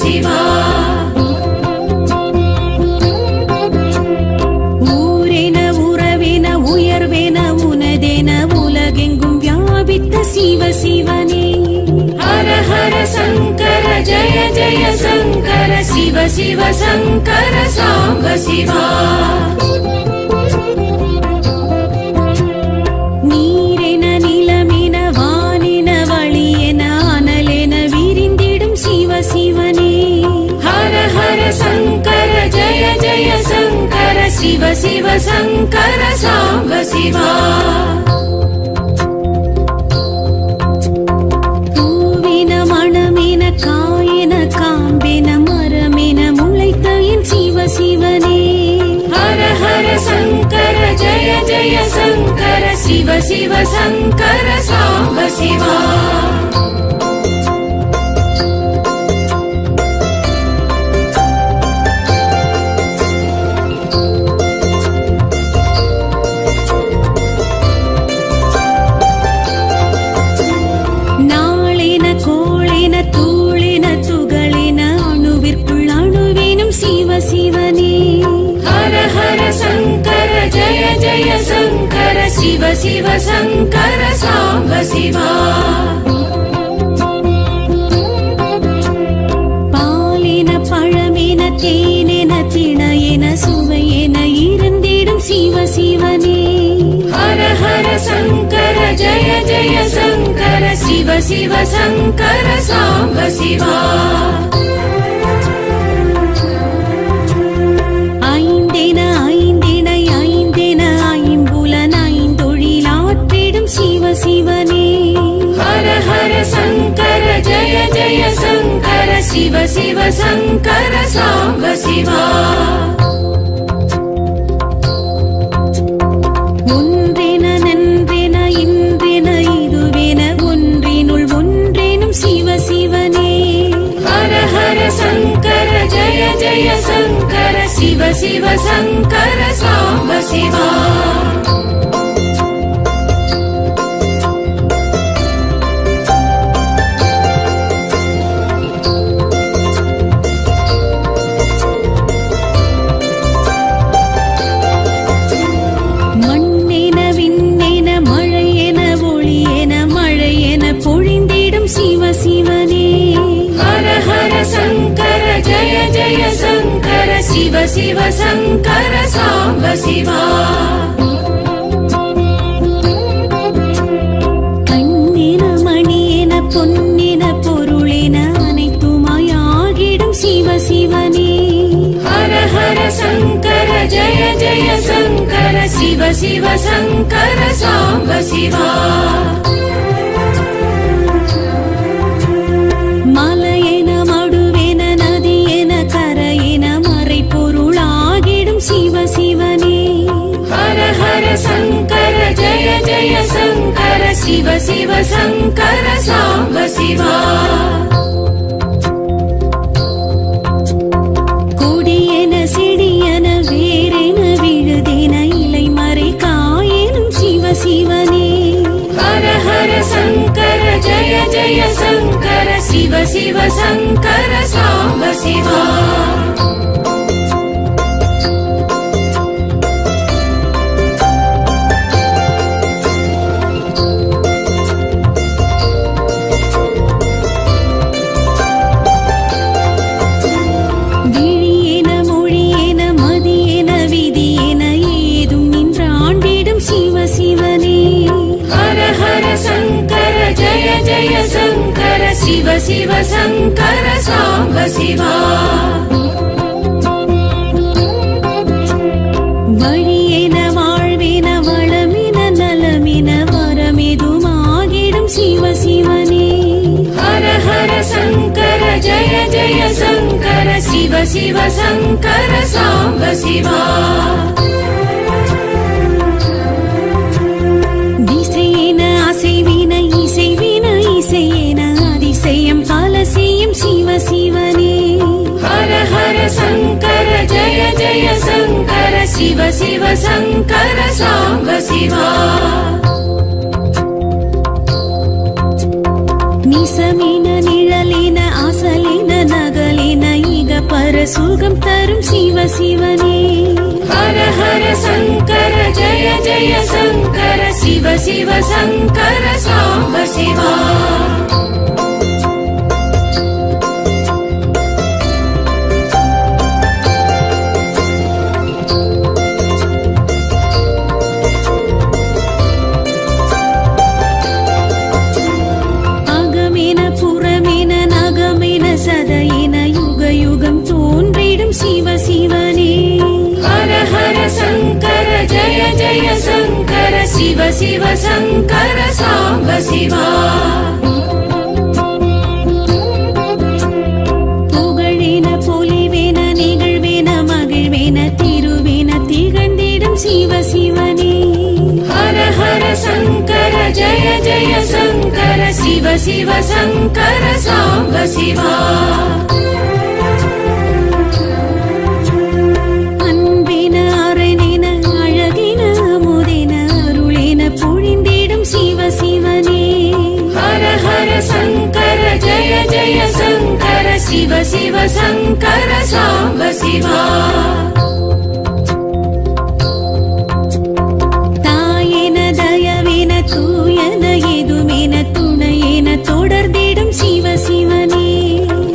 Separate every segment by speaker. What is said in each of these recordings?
Speaker 1: சிவா. ஊரென உறவென உயர்வென உனதென உலகெங்கும் வியாபித்த சிவ சிவனே. ஹர ஹர சங்கர ஜய ஜய சங்கர சிவ சிவ சங்கர சாம்ப சிவா. நீரென நிலமென வானென வழியென அனலென விரிந்திடும் சிவ சிவனே. ஹர ஹர சங்கர ஜய ஜய சங்கர சிவ சிவ சங்கர சாம்ப சிவா. பூவென மணமென காயென காம்பென மரமென முளைத்த என் சிவ சிவனே. ஹர ஹர சங்கர ஜய ஜய சங்கர சிவ சிவ சங்கர சாம்ப சிவா. நாளென கோளென தூளென துகளென அணுவிற்குள் அணுவேனும் சிவ சிவனே. ஹர ஹர சங்கர ஜய ஜய சங்கர சிவ சிவ சங்கர சாம்ப சிவா. பாலென பழமென தேனென திணையென சுவையென இருந்திடும் சிவ சிவனே. ஹர ஹர சங்கர ஜய ஜய சங்கர சிவ சிவ சங்கர சாம்ப சிவா. ஐந்தென ஐந்திணை ஐந்தென ஐம்புலன் ஐந்தொழிலாற்றிடும் சிவ சிவனே. ஹர ஹர சங்கர ஜய ஜய சங்கர சிவ சிவ சங்கர சாம்ப சிவா. ஒன்றென நன்றென இன்றென இதுவென ஒன்றினுள் ஒன்றேனும் சிவ சிவனே. ஹர ஹர சங்கர ஜய ஜய சங்கர சிவ சிவ சங்கர சாம்ப சிவா. மண்ணென விண்ணென மழையென ஒளியென மழையென பொழிந்திடும் சிவ சிவனே. ஹர ஹர சங்கர ஜய ஜய சங்கர சிவ சிவ சங்கர சாம்ப சிவா. கண்ணென மணியென பொன்னென பொருளென அனைத்துமாய் ஆகிடும் சிவ சிவனே. ஹர ஹர சங்கர ஜய ஜய சங்கர சிவ சிவ சங்கர சாம்ப சிவா. மலையென மடுவென நதியென கரையென மறை பொருளாகிடும் சிவ சிவனே. ஹர ஹர சங்கர ஜய ஜய சங்கர சிவ சிவ சங்கர சாம்ப சிவா. கொடியென செடியென வேரென விழுதென இலை மறை காயெனும் சிவ சிவனே. ஹர ஹர சங்கர ஜய ஜய சங்கர சிவ சிவ சங்கர சாம்ப சிவா. விழியென மொழியென மதியென விதியென ஏதும் நின்றாண்டிடும் சிவ சிவனே. ஹர ஹர சங்கர ஜய ஜய சங்கர சிவ சிவ சங்கர சாம்ப சிவா. வழியென வாழ்வென வளமென நலமென வரமெதுமாகிடும் சிவ சிவனே. ஹர ஹர சங்கர ஜய ஜய சங்கர சிவ சிவ சங்கர சாம்ப சிவா. திசையென அசைவின இசைவின இசையென அதிசயம் பல செய்யும் சிவ சிவனே. ஹர ஹர சங்கர ஜய ஜய சங்கர சிவ சிவ சங்கர சாம்ப சிவா. நிசமின நிழலின அசலின நகலின சுகம் தரும் சிவ சிவனே. ஹர ஹர சங்கர ஜய ஜய சங்கர சிவ சிவ சங்கர சாம்ப சிவா. சதையின யுக யுகம் தோன்றிடும் சிவ சிவனே. ஹர ஹர சங்கர ஜய ஜய சங்கர சிவ சிவ சங்கர சாம்ப சிவா. புகழேன பொலிவேன நிகழ்வேன மகிழ்வேன திருவேன திகழ்ந்திடும் சிவ சிவனே. ஹர ஹர சங்கர ஜய ஜய சங்கர சிவ சிவ சங்கர சாம்ப சிவா. அன்பேன அரணேன அழகேன அமுதேன அருளேன பொழிந்திடும் சிவ சிவனே. ஹர ஹர சங்கர ஜய ஜய சங்கர சிவ சிவ சங்கர சாம்ப சிவா. தூயன எதுமேன துணையேன தொடர்ந்திடும் சிவ சிவனே.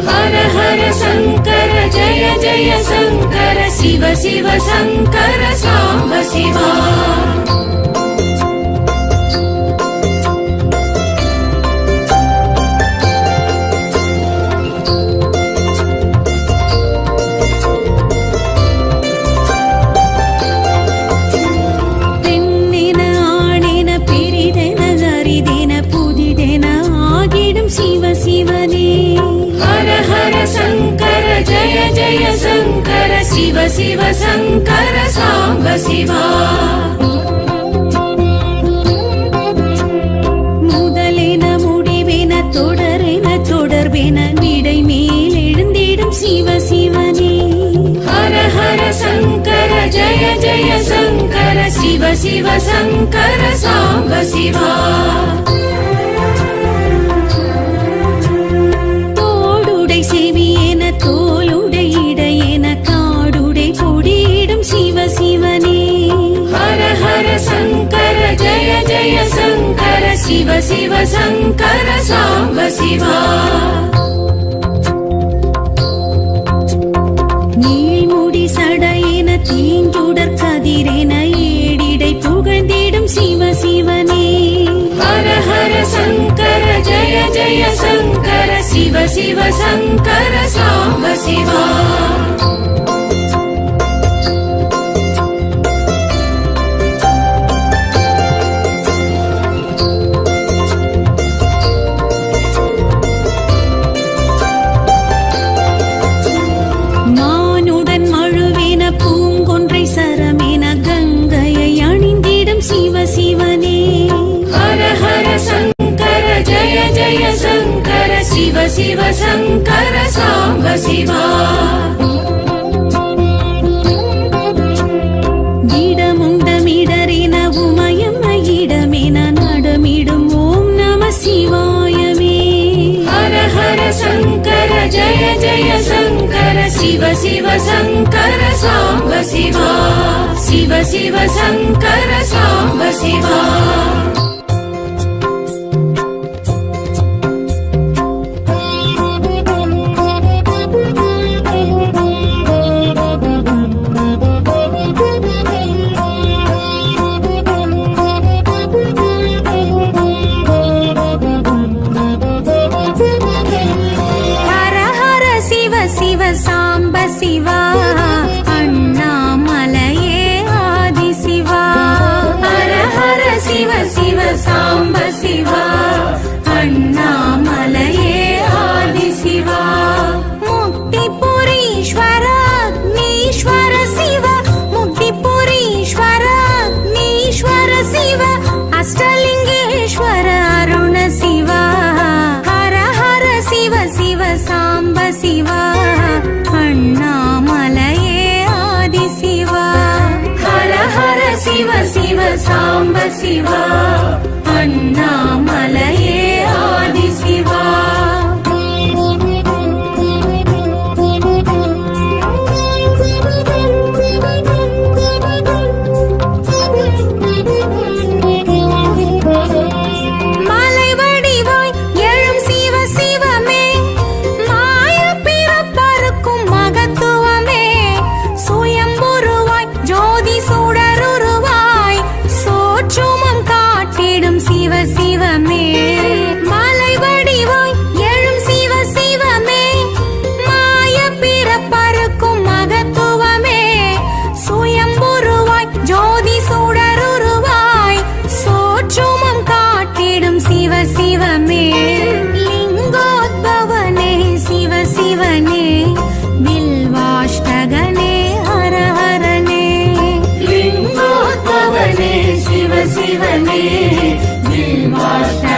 Speaker 1: ஹர ஹர சங்கர ஜய ஜய சங்கர சிவ சிவ சங்கர சாம்ப சிவா. சிவ சிவனே. ஹர ஹர சங்கர ஜய ஜய சங்கர சிவ சிவ சங்கர சாம்ப சிவா. முதலென முடிவென தொடரென தொடர்பென விடை மேல் எழுந்திடும் சிவ சிவனே. ஹர ஹர சங்கர ஜய ஜய சங்கர சிவ சிவ சங்கர சாம்ப சிவா. செவியேன தோளுடை இடையேன காடுடை கொடியிடும் சிவ சிவனே. ஹர ஹர சங்கர ஜய ஜய சங்கர சிவ சிவ சங்கர சாம்ப சிவா. நீள்முடி சடையேன தீஞ்சுடர் கதிரேன ஏடிடை புகழ்ந்திடும் சிவ சிவனே. ஹர ஹர சங்கர ஜய ஜய சங்கர சிவ சிவ சங்கர சாம்ப சிவா. மானுடன் மழுவேன பூங்கொன்றை சரமேன கங்கையை அணிந்திடும் சிவ சிவனே. ஹர ஹர சங்கர ஜய ஜய சங்கர சிவ சிவ சங்கர சாம்ப சிவா. இடமுண்டமிடறின உமயம் இடமென நடமிடும் ஓம் நம சிவாயமே. ஹர ஹர சங்கர ஜய ஜய சங்கர சிவ சிவ சங்கர சாம்ப சிவா. சிவ சிவ சங்கர சாம்ப சிவா. சாம்ப சிவா. அண்ணாமலையே ஆதி சிவா. ஹர ஹர சிவ சிவ சாம்ப சிவா. அண்ணாமலையே ஆதி சிவா. முக்திபுரீஸ்வர அக்னீஸ்வர சிவ. முக்திபுரீஸ்வர அக்னீஸ்வர சிவ. அஷ்டலிங்கேஸ்வர அருண சிவா. ஹர ஹர சிவ சிவ சாம்ப சிவா. அண்ணாமலையே ஆதி சிவா. ஹர ஹர சிவ சிவ சாம்ப சிவா. அண்ணாமலையே ஆதி சிவா.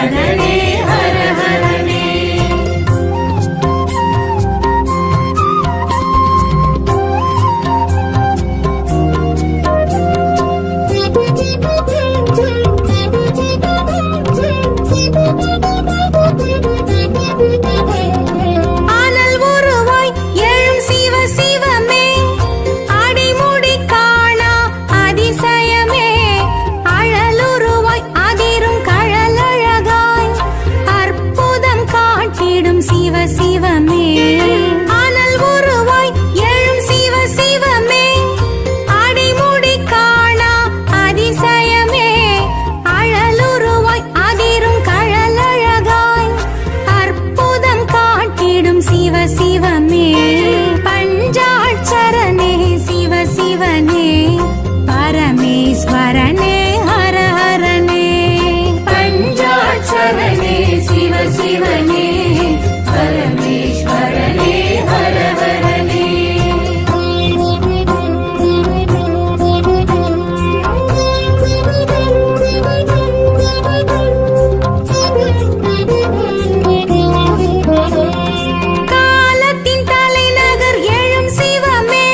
Speaker 1: மகனே ஹர ஹரனே. ஆனல் உருவாய் எழும் சிவ சிவமே, அடிமுடி காணா அதிசயமே, அழலுருவாய் அதிரும் கழலழகாய் அற்புதம் காட்டிடும் சிவ சிவமே. ஆனல் உருவாய் எழும் சிவ சிவமே, அடிமுடி காணா அதிசயமே, அழலுருவாய் அதிரும் கழலழகாய் அற்புதம் காட்டிடும் சிவ சிவமே. பஞ்சாட்சரனே சிவ சிவனே, பரமேஸ்வரனே ஹர ஹரனே. பஞ்சாட்சரனே சிவ சிவனே, பரமேஸ்வரனே ஹர ஹரனே. காலத்தின் தலைநகர் எழும் சிவமே,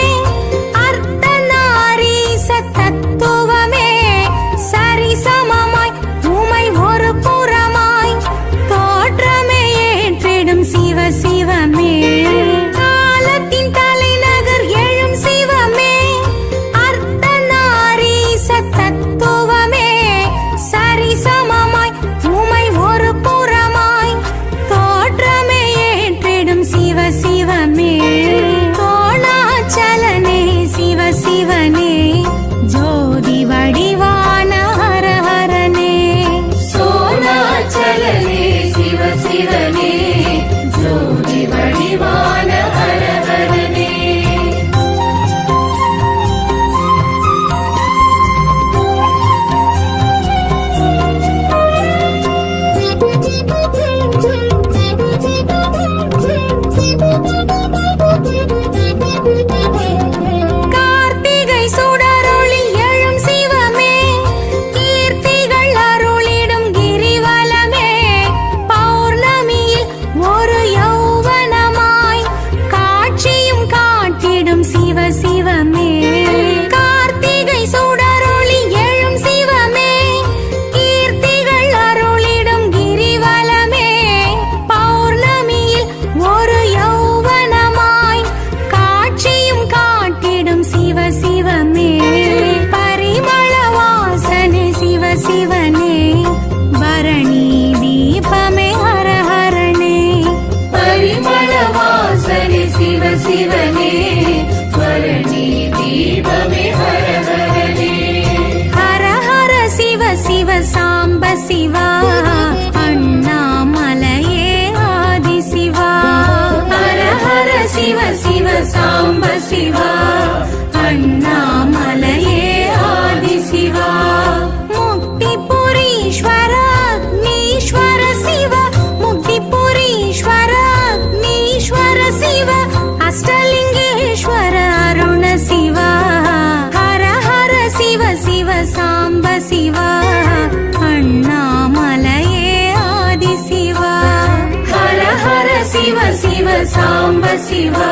Speaker 1: அர்த்தநாரீச தத்துவமே, சரிசமமாய் உமை ஒரு புறமாய் தோற்றமே ஏற்றிடும் சிவ சிவமே. காலத்தின் தலைநகர் எழும் சிவமே, அர்த்தநாரீச தத்துவமே, சரிசமமாய் உமை ஒரு புறமாய் தோற்றமே ஏற்றிடும் சிவ சிவமே. கோணாச்சலனே சிவ சிவனே, ஜோதி வடிவான ஹர ஹரனே. சோணாச்சலனே சிவ சிவனே, ஜோதி வடிவான ஹர ஹரனே. கார்த்திகை சுடரொளி எழும் சிவமே, கீர்த்திகள் அருளிடும் கிரிவலமே, பௌர்ணமியில் ஒரு யௌவனமாய் காட்சியும் காட்டிடும் சிவ சிவமே. கார்த்திகை சுடரொளி எழும் சிவமே, கீர்த்திகள் அருளிடும் கிரிவலமே, பௌர்ணமியில் ஒரு யௌவனமாய் காட்சியும் காட்டிடும் சிவ சிவமே. பரிமள வாசனே சிவ சிவனே, பரணி தீபமே ஹர ஹரனே. பரிமள வாசனே சிவ சிவனே, பரணி தீபமே ஹர ஹரனே. ஹர ஹர சிவ சிவ சாம்ப சிவா, அண்ணாமலையே ஆதி சிவா. ஹர ஹர சிவ சிவ சாம்ப சிவா, அண்ணாமலையே ஆதி சிவா. முக்திபுரீஸ்வர அக்னீஸ்வர சிவ, முக்திபுரீஸ்வர அக்னீஸ்வர சிவ, அஷ்டலிங்கேஸ்வர அருண சிவா. ஹர ஹர சிவ சிவ சாம்ப சிவா, அண்ணாமலையே ஆதி சிவா. ஹர ஹர சிவ சிவ சாம்ப சிவா,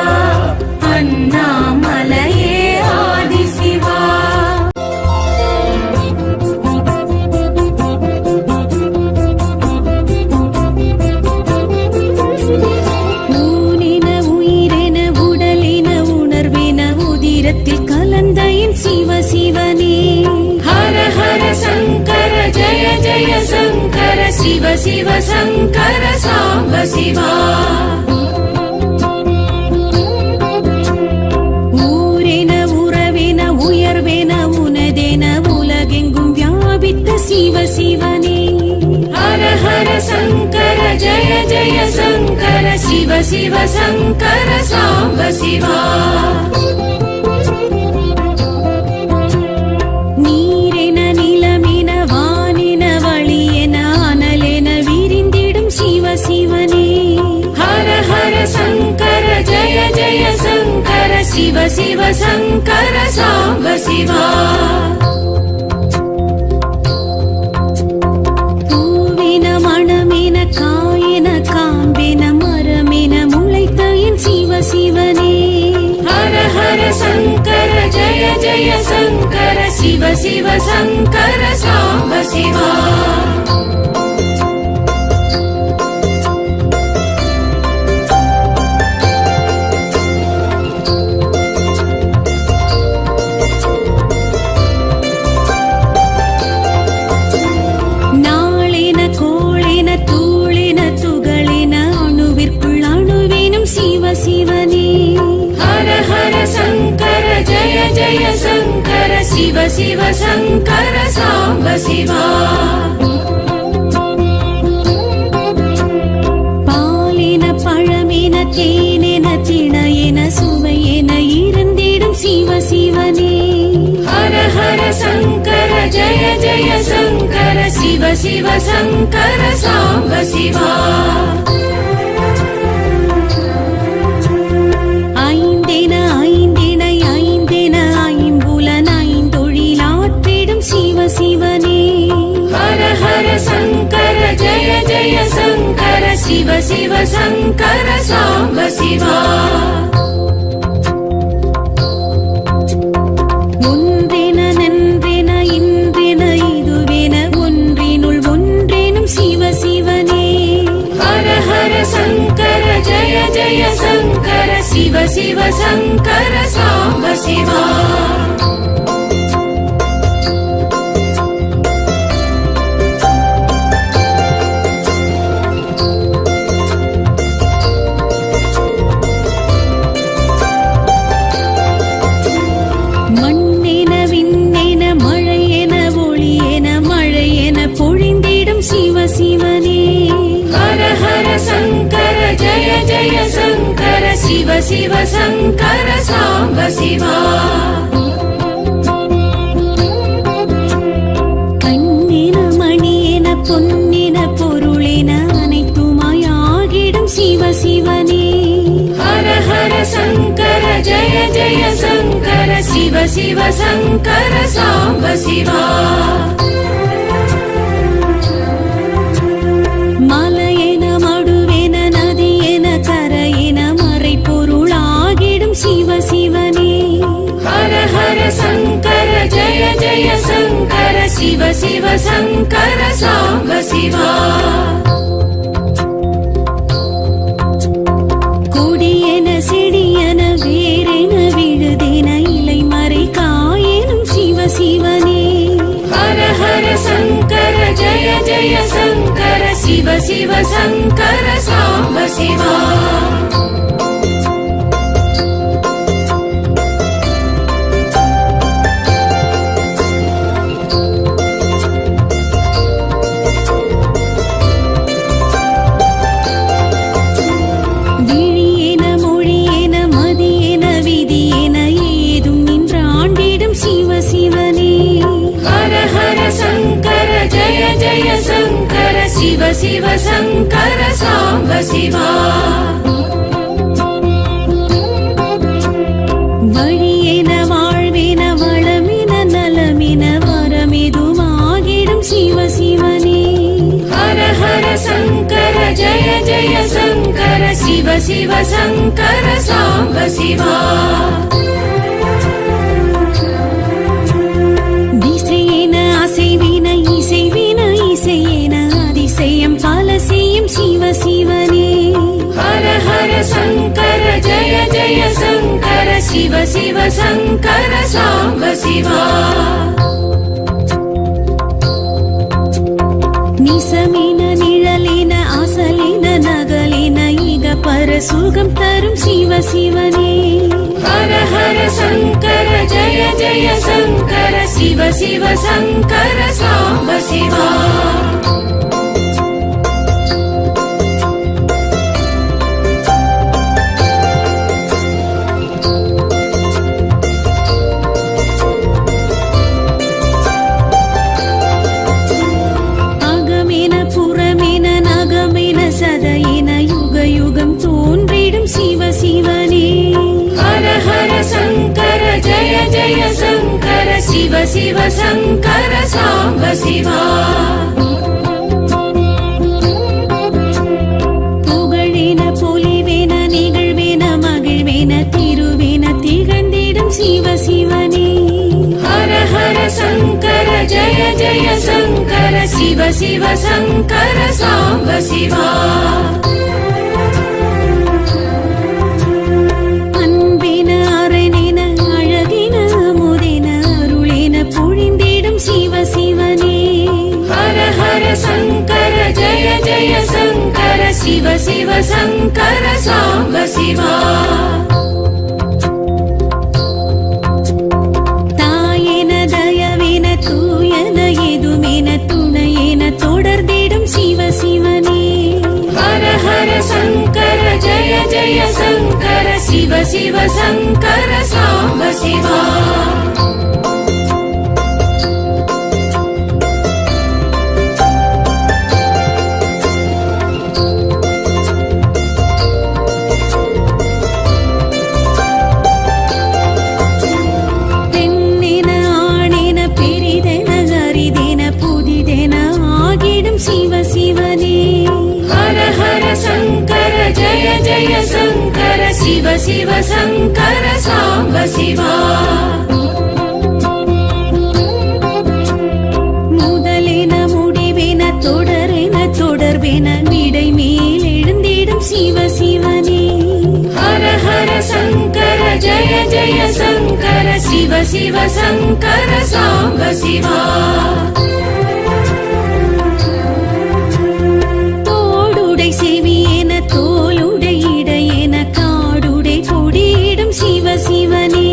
Speaker 1: அண்ணாமலையே ஆதி சிவா. ஊனென உயிரென உடலென உணர்வென உதிரத்தில் கலந்த என் சிவ சிவனே. ஹர ஹர சங்கர ஜய ஜய சங்கர, சிவ சிவ சங்கர சாம்ப சிவா. ஊரென உறவென உயர்வென உனதென உலகெங்கும் வியாபித்த சிவ சிவனே. ஹர ஹர சங்கர ஜய ஜய சங்கர, சிவ சிவ சங்கர சாம்ப சிவா. நீரென நிலமென வானென வழியென அனலென விரிந்திடும் சிவ சிவனே. ஹர ஹர சங்கர ஜய ஜய சங்கர, சிவ சிவ சங்கர சாம்ப சிவா. பூவின மண जय शङ्कर शिव शिव शङ्कर साम्ब शिवा शिव शिव शङ्कर साम्ब शिवा பாலின பழமென தேனென திணையென சுவையென இருந்திடும் சிவ சிவனே ஹர ஹர சங்கர ஜய ஜய சங்கர சிவ சிவ சங்கர சாம்ப சிவா ஐந்தென ஐந்தென ஐந்தென ஐம்புலன் ஐந்தொழிலாற்றிடும் சிவ சிவனே ஹர ஹர சங்கர ஜய ஜய சங்கர சிவ சிவ சங்கர சாம்ப சிவா ஒன்றென நன்றென இன்றென இதுவென ஒன்றினுள் ஒன்றெனும் சிவ சிவனே ஹர ஹர சங்கர ஜய ஜய சங்கர शिव शिव शङ्कर साम्ब शिवा மண்ணென விண்ணென மழையென ஒளியென மழையென பொழிந்திடும் சிவ சிவனே ஹர ஹர சங்கர ஜய ஜய சங்கர शिव शिव शङ्कर साम्ब शिवा கண்ணென மணியென பொன்னென பொருளென அனைத்துமாயாகிடும் சிவ சிவனே ஹர ஹர சங்கர ஜய ஜய சங்கர शिव शिव शङ्कर साम्ब शिवा மலையென மடுவென நதியென கரையென शिव शिवने हर हर शङ्कर जय जय शङ्कर शिव शिव शङ्कर साम्ब शिवा கொடியென செடியென வேரென விழுதென இலை மறை காயெனும் சிவ சிவனே ஹர ஹர சங்கர ஜய ஜய சங்கர शिव शिव शङ्कर साम्ब शिवा शिव शिव शङ्कर साम्ब शिवा வழியென வாழ்வென வளமென நலமென வரமெதுமாகிடும் சிவ சிவனே ஹர ஹர சங்கர ஜய ஜய சங்கர शिव शिव शङ्कर साम्ब शिवा திசையென அசைவின இசைவின இசையென அதிசயம் பல செய்யும் சிவ சிவனே ஹர ஹர சங்கர ஜய ஜய சங்கர शिव शिव शङ्कर साम्ब शिवा நிசமின நிழலின அசலின நகலின இக பர சுகம் தரும் சிவ சிவனே ஹர ஹர சங்கர ஜய ஜய சங்கர शिव शिव शङ्कर साम्ब शिवा சதையின யுக யுகம் தோன்றிடும் சிவ சிவனே ஹர ஹர சங்கர ஜய ஜய சங்கர शिव शिव शङ्कर साम्ब शिवा புகழென பொலிவென நிகழ்வென மகிழ்வென திருவென திகழ்ந்திடும் சிவ சிவனே जय शङ्कर शिव शिव शङ्कर साम्ब शिवा அன்பின அரணின அழகின அமுதின அருளின பொழிந்திடும் சிவ சிவனே ஹர ஹர சங்கர ஜய ஜய சங்கர சிவ சிவ சங்கர சாம்ப சிவா தாயென தயவென தூயன எதுமென துணையென தொடர்ந்திடும் சிவ சிவனே ஹர ஹர சங்கர ஜய ஜய சங்கர சிவ சிவ சங்கர சாம்ப சிவா சிவ சிவனே ஹர ஹர சங்கர ஜய ஜய சங்கர சிவ சிவ சங்கர சாம்ப சிவா முதலென முடிவென தொடரென தொடர்பென விடை மேல் எழுந்திடும் சிவ சிவனே ஹர ஹர சங்கர ஜய ஜய சங்கர சிவ சிவ சங்கர சாம்ப சிவா செவியென தோளுடை இடையென காடுடை கொடியிடும் சிவ சிவனே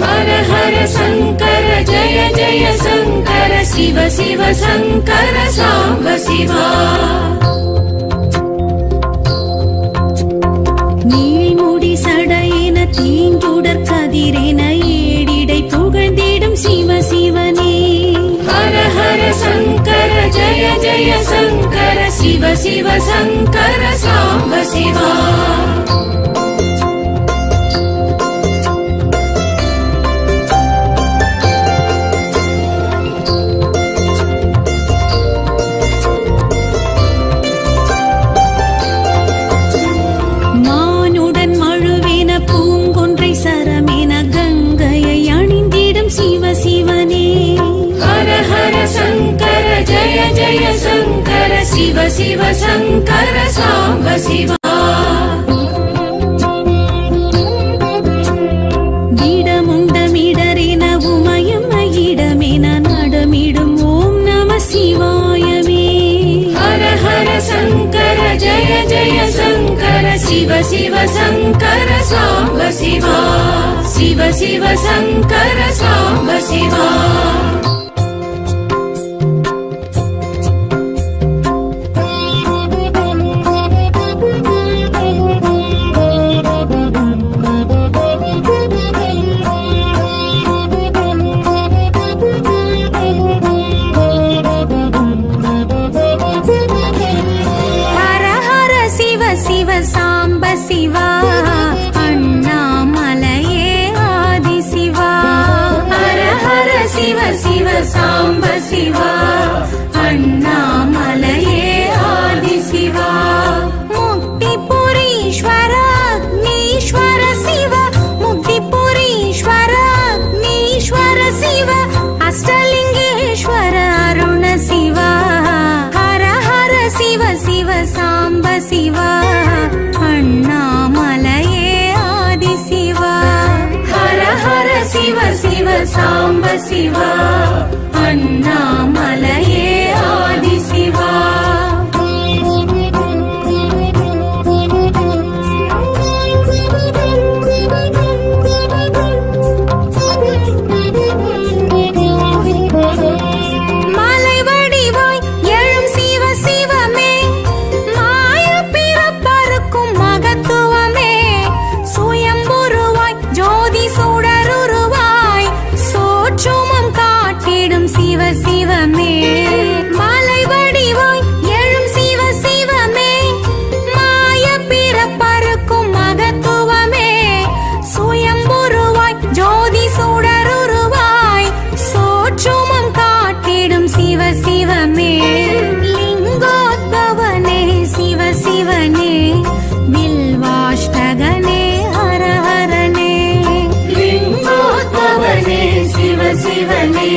Speaker 1: ஹர ஹர சங்கர ஜய ஜய சங்கர சிவ சிவ சங்கர சாம்ப சிவா நீள்முடி சடையென தீஞ்சுடர் கதிரென ஏடிடை புகழ்ந்திடும் சிவ சிவனே ஹர ஹர சங்கர ஜய ஜய சங்கர சிவ சிவ சங்கர சாம்ப சிவா மானுடன் மழுவென பூங்கொன்றை சரமென கங்கையை அணிந்திடும் சிவ சிவனே ஹர ஹர சங்கர ஜய ஜய சங்கர சிவ சிவ சங்கர சாம்ப சிவா இடமுண்டமிடரென உமயம் இடமென நடமிடும் ஓம் நம சிவாயமே ஹர ஹர சங்கர ஜய ஜய சங்கர சிவ சிவ சங்கர சாம்ப சிவா சிவ சிவ சங்கர சாம்ப சிவா சாம்ப சிவா அண்ணாமலையே ஆதி சிவா ஹர ஹர சிவ சிவ சாம்ப சிவா அண்ணாமலையே ஆதி சிவா முக்திபுரீஸ்வர அக்னீஸ்வர சிவ முக்திபுரீஸ்வர அக்னீஸ்வர சிவ அஷ்டலிங்கேஸ்வர அருண சிவா ஹர ஹர சிவ சிவ சாம்ப சிவா அண்ணாமலையே ஆதி சிவா ஹர ஹர சிவ சிவ சாம்ப சிவா அண்ணாமலையே ஆதி சிவா
Speaker 2: शिवने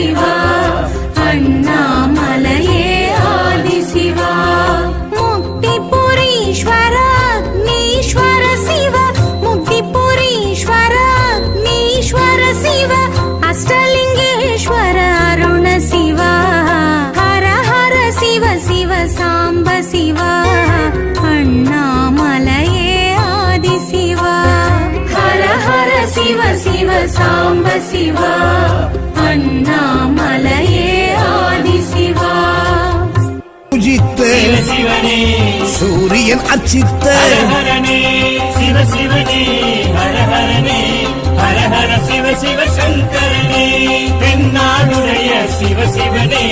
Speaker 1: சிவா அண்ணாமலையே ஆதி சிவா முக்திபுரீஸ்வர அக்னீஸ்வர சிவ முக்திபுரீஸ்வர அக்னீஸ்வர சிவ அஷ்டலிங்கேஸ்வர அருண சிவா ஹர ஹர சிவ சிவ சாம்ப சிவா அண்ணாமலையே ஆதி சிவா ஹர ஹர சிவ சிவ சாம்ப சிவா அண்ணாமலையே ஆதி சிவா
Speaker 2: பூஜித்த
Speaker 3: சிவனே
Speaker 2: சூரியன் அச்சித்த
Speaker 3: ஹரஹரனே சிவ சிவனே ஹரஹரனே ஹரஹர சிவ சிவ சங்கரனே தென்னாடுடைய சிவ சிவனே